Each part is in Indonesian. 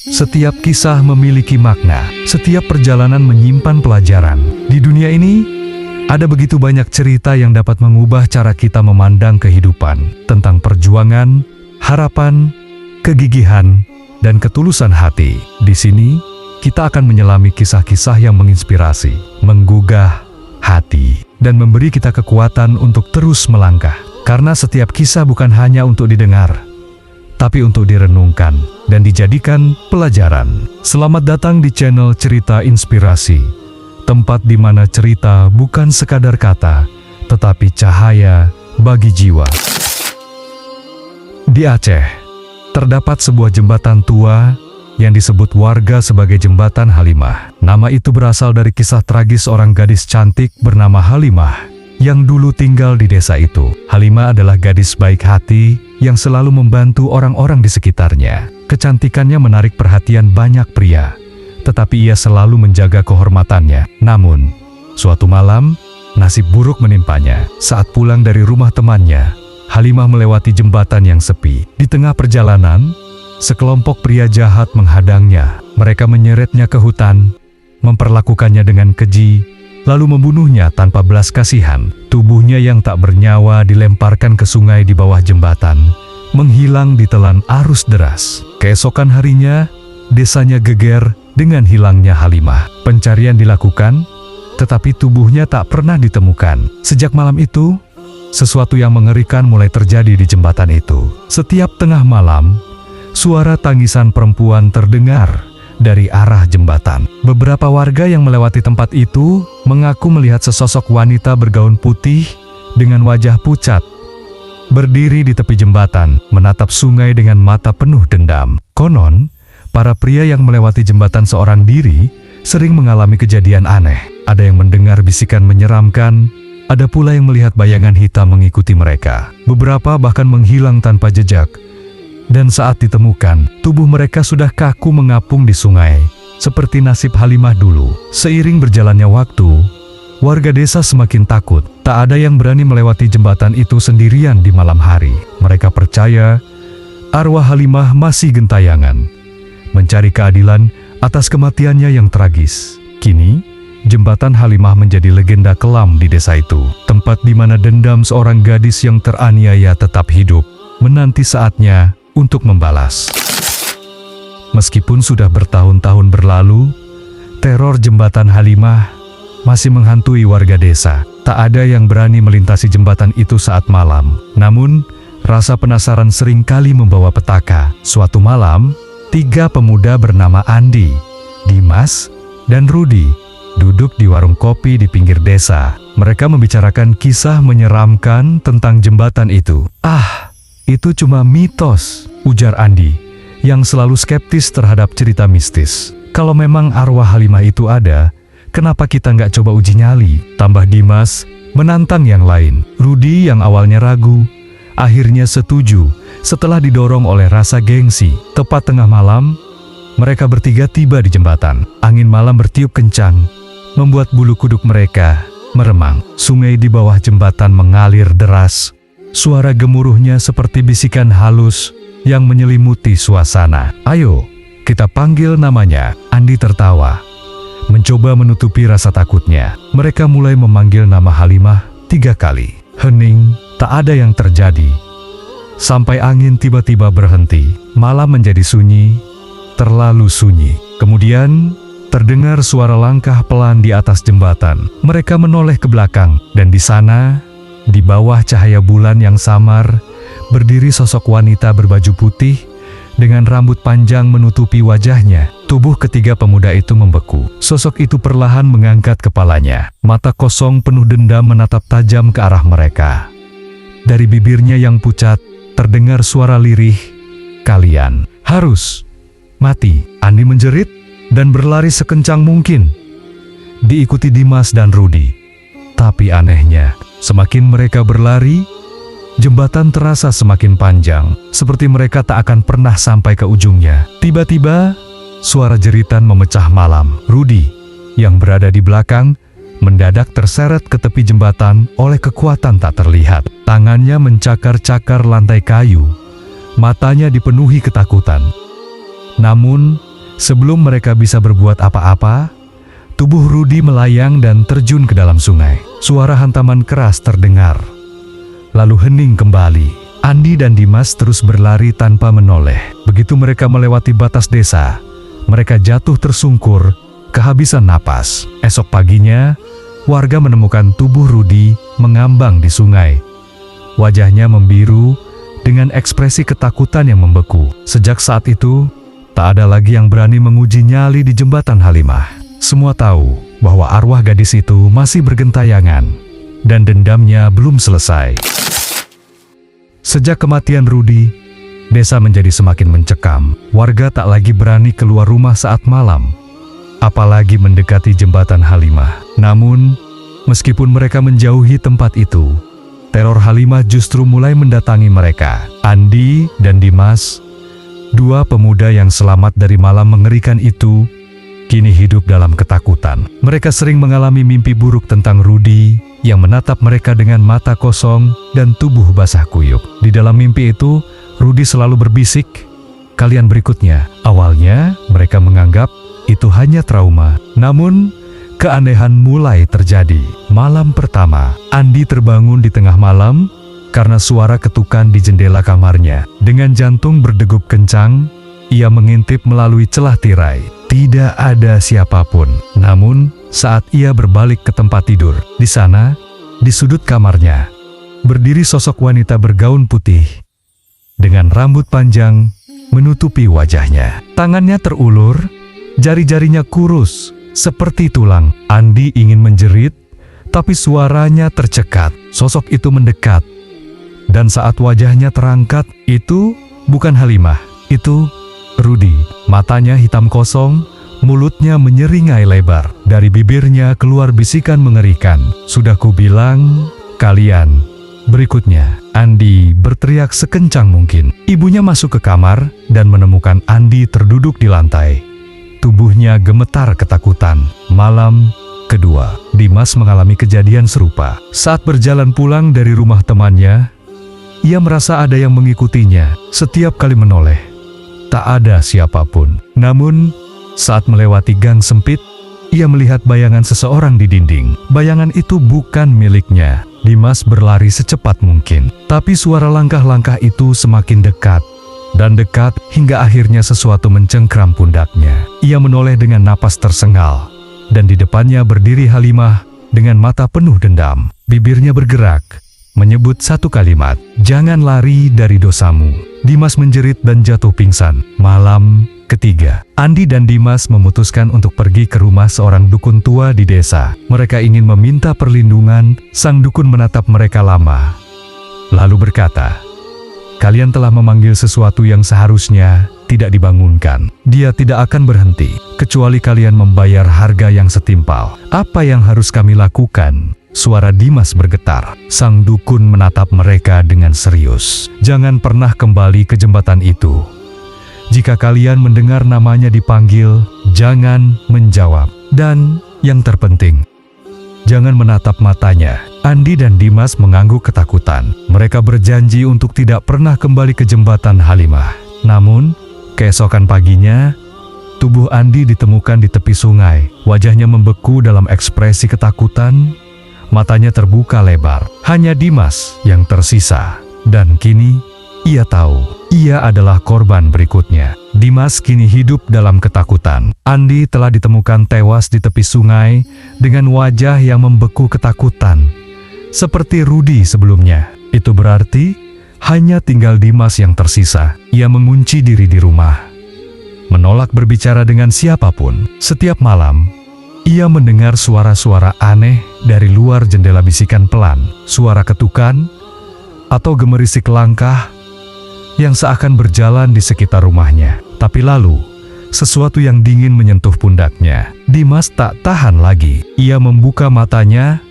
Setiap kisah memiliki makna, setiap perjalanan menyimpan pelajaran. Di dunia ini, ada begitu banyak cerita yang dapat mengubah cara kita memandang kehidupan, tentang perjuangan, harapan, kegigihan, dan ketulusan hati. Di sini, kita akan menyelami kisah-kisah yang menginspirasi, menggugah hati, dan memberi kita kekuatan untuk terus melangkah. Karena setiap kisah bukan hanya untuk didengar, tapi untuk direnungkan dan dijadikan pelajaran. Selamat datang di channel Cerita Inspirasi, tempat di mana cerita bukan sekadar kata, tetapi cahaya bagi jiwa. Di Aceh, terdapat sebuah jembatan tua yang disebut warga sebagai Jembatan Halimah. Nama itu berasal dari kisah tragis seorang gadis cantik bernama Halimah yang dulu tinggal di desa itu. Halimah adalah gadis baik hati yang selalu membantu orang-orang di sekitarnya. Kecantikannya menarik perhatian banyak pria, tetapi ia selalu menjaga kehormatannya. Namun, suatu malam, nasib buruk menimpanya. Saat pulang dari rumah temannya, Halimah melewati jembatan yang sepi. Di tengah perjalanan, sekelompok pria jahat menghadangnya. Mereka menyeretnya ke hutan, memperlakukannya dengan keji, lalu membunuhnya tanpa belas kasihan. Tubuhnya yang tak bernyawa dilemparkan ke sungai di bawah jembatan, menghilang ditelan arus deras. Keesokan harinya, desanya geger dengan hilangnya Halimah. Pencarian dilakukan, tetapi tubuhnya tak pernah ditemukan. Sejak malam itu, sesuatu yang mengerikan mulai terjadi di jembatan itu. Setiap tengah malam, suara tangisan perempuan terdengar dari arah jembatan. Beberapa warga yang melewati tempat itu mengaku melihat sesosok wanita bergaun putih dengan wajah pucat, berdiri di tepi jembatan, menatap sungai dengan mata penuh dendam. Konon, para pria yang melewati jembatan seorang diri sering mengalami kejadian aneh. Ada yang mendengar bisikan menyeramkan, ada pula yang melihat bayangan hitam mengikuti mereka. Beberapa bahkan menghilang tanpa jejak, dan saat ditemukan, tubuh mereka sudah kaku mengapung di sungai, seperti nasib Halimah dulu. Seiring berjalannya waktu, warga desa semakin takut. Tak ada yang berani melewati jembatan itu sendirian di malam hari. Mereka percaya arwah Halimah masih gentayangan, mencari keadilan atas kematiannya yang tragis. Kini, jembatan Halimah menjadi legenda kelam di desa itu, tempat di mana dendam seorang gadis yang teraniaya tetap hidup, menanti saatnya untuk membalas. Meskipun sudah bertahun-tahun berlalu, teror jembatan Halimah masih menghantui warga desa. Tak ada yang berani melintasi jembatan itu saat malam. Namun, rasa penasaran seringkali membawa petaka. Suatu malam, 3 pemuda bernama Andi, Dimas, dan Rudi duduk di warung kopi di pinggir desa. Mereka membicarakan kisah menyeramkan tentang jembatan itu. Itu cuma mitos, ujar Andi, yang selalu skeptis terhadap cerita mistis. Kalau memang arwah Halimah itu ada, kenapa kita nggak coba uji nyali? Tambah Dimas, menantang yang lain. Rudi yang awalnya ragu, akhirnya setuju setelah didorong oleh rasa gengsi. Tepat tengah malam, mereka bertiga tiba di jembatan. Angin malam bertiup kencang, membuat bulu kuduk mereka meremang. Sungai di bawah jembatan mengalir deras. Suara gemuruhnya seperti bisikan halus yang menyelimuti suasana. Ayo, kita panggil namanya. Andi tertawa, mencoba menutupi rasa takutnya. Mereka mulai memanggil nama Halimah 3 kali. Hening, tak ada yang terjadi. Sampai angin tiba-tiba berhenti. Malam menjadi sunyi, terlalu sunyi. Kemudian, terdengar suara langkah pelan di atas jembatan. Mereka menoleh ke belakang, dan di sana, di bawah cahaya bulan yang samar, berdiri sosok wanita berbaju putih dengan rambut panjang menutupi wajahnya. Tubuh ketiga pemuda itu membeku. Sosok itu perlahan mengangkat kepalanya. Mata kosong penuh dendam menatap tajam ke arah mereka. Dari bibirnya yang pucat, terdengar suara lirih, "Kalian harus mati." Andi menjerit dan berlari sekencang mungkin, diikuti Dimas dan Rudi. Tapi anehnya, semakin mereka berlari, jembatan terasa semakin panjang, seperti mereka tak akan pernah sampai ke ujungnya. Tiba-tiba, suara jeritan memecah malam. Rudi, yang berada di belakang, mendadak terseret ke tepi jembatan oleh kekuatan tak terlihat. Tangannya mencakar-cakar lantai kayu, matanya dipenuhi ketakutan. Namun, Sebelum mereka bisa berbuat apa-apa, tubuh Rudi melayang dan terjun ke dalam sungai. Suara hantaman keras terdengar, lalu hening kembali. Andi dan Dimas terus berlari tanpa menoleh. Begitu mereka melewati batas desa, mereka jatuh tersungkur, kehabisan napas. Esok paginya, warga menemukan tubuh Rudi mengambang di sungai. Wajahnya membiru dengan ekspresi ketakutan yang membeku. Sejak saat itu, tak ada lagi yang berani menguji nyali di jembatan Halimah. Semua tahu bahwa arwah gadis itu masih bergentayangan dan dendamnya belum selesai. Sejak kematian Rudi, desa menjadi semakin mencekam. Warga tak lagi berani keluar rumah saat malam, apalagi mendekati jembatan Halimah. Namun, meskipun mereka menjauhi tempat itu, teror Halimah justru mulai mendatangi mereka. Andi dan Dimas, dua pemuda yang selamat dari malam mengerikan itu, kini hidup dalam ketakutan. Mereka sering mengalami mimpi buruk tentang Rudi yang menatap mereka dengan mata kosong dan tubuh basah kuyup. Di dalam mimpi itu, Rudi selalu berbisik, "Kalian berikutnya." Awalnya, mereka menganggap itu hanya trauma. Namun, keanehan mulai terjadi. Malam pertama, Andi terbangun di tengah malam karena suara ketukan di jendela kamarnya. Dengan jantung berdegup kencang, ia mengintip melalui celah tirai. Tidak ada siapapun. Namun, saat ia berbalik ke tempat tidur, di sana, di sudut kamarnya, berdiri sosok wanita bergaun putih dengan rambut panjang menutupi wajahnya. Tangannya terulur, jari-jarinya kurus seperti tulang. Andi ingin menjerit, tapi suaranya tercekat. Sosok itu mendekat, dan saat wajahnya terangkat, itu bukan Halimah, itu Rudi. Matanya hitam kosong, mulutnya menyeringai lebar. Dari bibirnya keluar bisikan mengerikan. "Sudah kubilang, kalian berikutnya." Andi berteriak sekencang mungkin. Ibunya masuk ke kamar dan menemukan Andi terduduk di lantai. Tubuhnya gemetar ketakutan. Malam kedua, Dimas mengalami kejadian serupa. Saat berjalan pulang dari rumah temannya, ia merasa ada yang mengikutinya. Setiap kali menoleh, tak ada siapapun. Namun, saat melewati gang sempit, ia melihat bayangan seseorang di dinding. Bayangan itu bukan miliknya. Dimas berlari secepat mungkin, tapi suara langkah-langkah itu semakin dekat dan dekat hingga akhirnya sesuatu mencengkram pundaknya. Ia menoleh dengan napas tersengal, dan di depannya berdiri Halimah dengan mata penuh dendam. Bibirnya bergerak, menyebut satu kalimat, "Jangan lari dari dosamu." Dimas menjerit dan jatuh pingsan. Malam ketiga, Andi dan Dimas memutuskan untuk pergi ke rumah seorang dukun tua di desa. Mereka ingin meminta perlindungan. Sang dukun menatap mereka lama, lalu berkata, "Kalian telah memanggil sesuatu yang seharusnya tidak dibangunkan. Dia tidak akan berhenti, kecuali kalian membayar harga yang setimpal." "Apa yang harus kami lakukan?" Suara Dimas bergetar. Sang dukun menatap mereka dengan serius. "Jangan pernah kembali ke jembatan itu. Jika kalian mendengar namanya dipanggil, jangan menjawab. Dan yang terpenting, jangan menatap matanya." Andi dan Dimas mengangguk ketakutan. Mereka berjanji untuk tidak pernah kembali ke jembatan Halimah. Namun, keesokan paginya, tubuh Andi ditemukan di tepi sungai. Wajahnya membeku dalam ekspresi ketakutan. Matanya terbuka lebar. Hanya Dimas yang tersisa. Dan kini, ia tahu, ia adalah korban berikutnya. Dimas kini hidup dalam ketakutan. Andi telah ditemukan tewas di tepi sungai dengan wajah yang membeku ketakutan, seperti Rudi sebelumnya. Itu berarti hanya tinggal Dimas yang tersisa. Ia mengunci diri di rumah, menolak berbicara dengan siapapun. Setiap malam, ia mendengar suara-suara aneh dari luar jendela, bisikan pelan, suara ketukan, atau gemerisik langkah yang seakan berjalan di sekitar rumahnya. Tapi lalu, sesuatu yang dingin menyentuh pundaknya. Dimas tak tahan lagi. Ia membuka matanya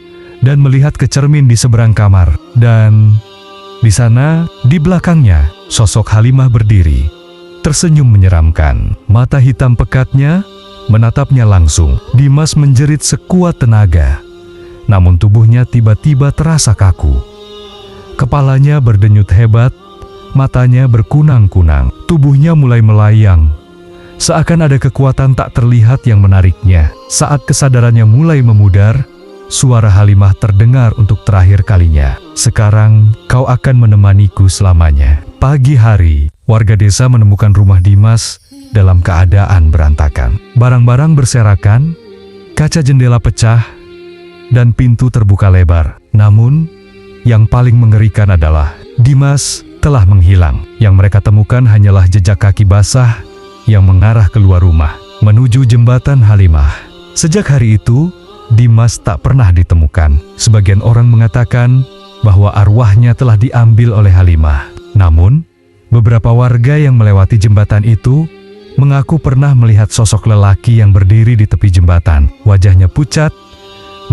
dan melihat ke cermin di seberang kamar. Dan di sana, di belakangnya, sosok Halimah berdiri, tersenyum menyeramkan. Mata hitam pekatnya menatapnya langsung. Dimas menjerit sekuat tenaga, namun tubuhnya tiba-tiba terasa kaku. Kepalanya berdenyut hebat, matanya berkunang-kunang, tubuhnya mulai melayang, Seakan ada kekuatan tak terlihat yang menariknya. Saat kesadarannya mulai memudar, suara Halimah terdengar untuk terakhir kalinya. "Sekarang kau akan menemaniku selamanya." Pagi hari, warga desa menemukan rumah Dimas dalam keadaan berantakan. Barang-barang berserakan, kaca jendela pecah, dan pintu terbuka lebar. Namun, yang paling mengerikan adalah Dimas telah menghilang. Yang mereka temukan hanyalah jejak kaki basah yang mengarah keluar rumah, menuju jembatan Halimah. Sejak hari itu, Dimas tak pernah ditemukan. Sebagian orang mengatakan bahwa arwahnya telah diambil oleh Halimah. Namun, beberapa warga yang melewati jembatan itu mengaku pernah melihat sosok lelaki yang berdiri di tepi jembatan. Wajahnya pucat,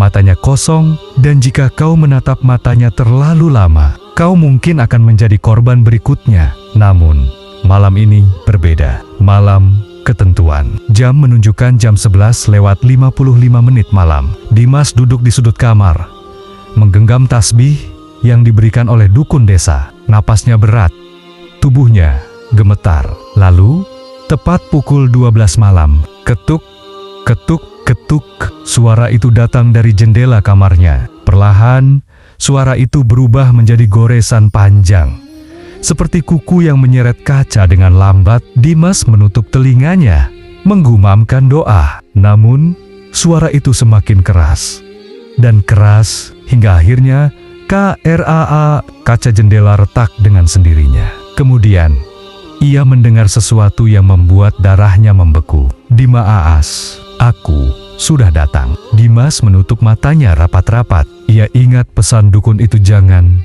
matanya kosong, dan jika kau menatap matanya terlalu lama, kau mungkin akan menjadi korban berikutnya. Namun, malam ini berbeda. Malam ketentuan. Jam menunjukkan jam 11:55 malam. Dimas duduk di sudut kamar, menggenggam tasbih yang diberikan oleh dukun desa. Napasnya berat, tubuhnya gemetar. Lalu, tepat pukul 12 malam, ketuk, ketuk, ketuk, suara itu datang dari jendela kamarnya. Perlahan, suara itu berubah menjadi goresan panjang. Seperti kuku yang menyeret kaca dengan lambat, Dimas menutup telinganya, menggumamkan doa. Namun, suara itu semakin keras dan keras hingga akhirnya kaca jendela retak dengan sendirinya. Kemudian, ia mendengar sesuatu yang membuat darahnya membeku. "Dimas, aku sudah datang." Dimas menutup matanya rapat-rapat. Ia ingat pesan dukun itu, jangan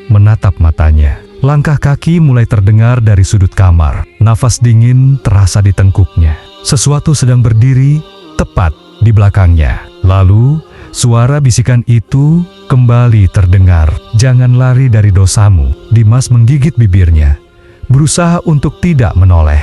menatap matanya. Langkah kaki mulai terdengar dari sudut kamar. Nafas dingin terasa di tengkuknya. Sesuatu sedang berdiri tepat di belakangnya. Lalu, suara bisikan itu kembali terdengar. "Jangan lari dari dosamu." Dimas menggigit bibirnya, berusaha untuk tidak menoleh.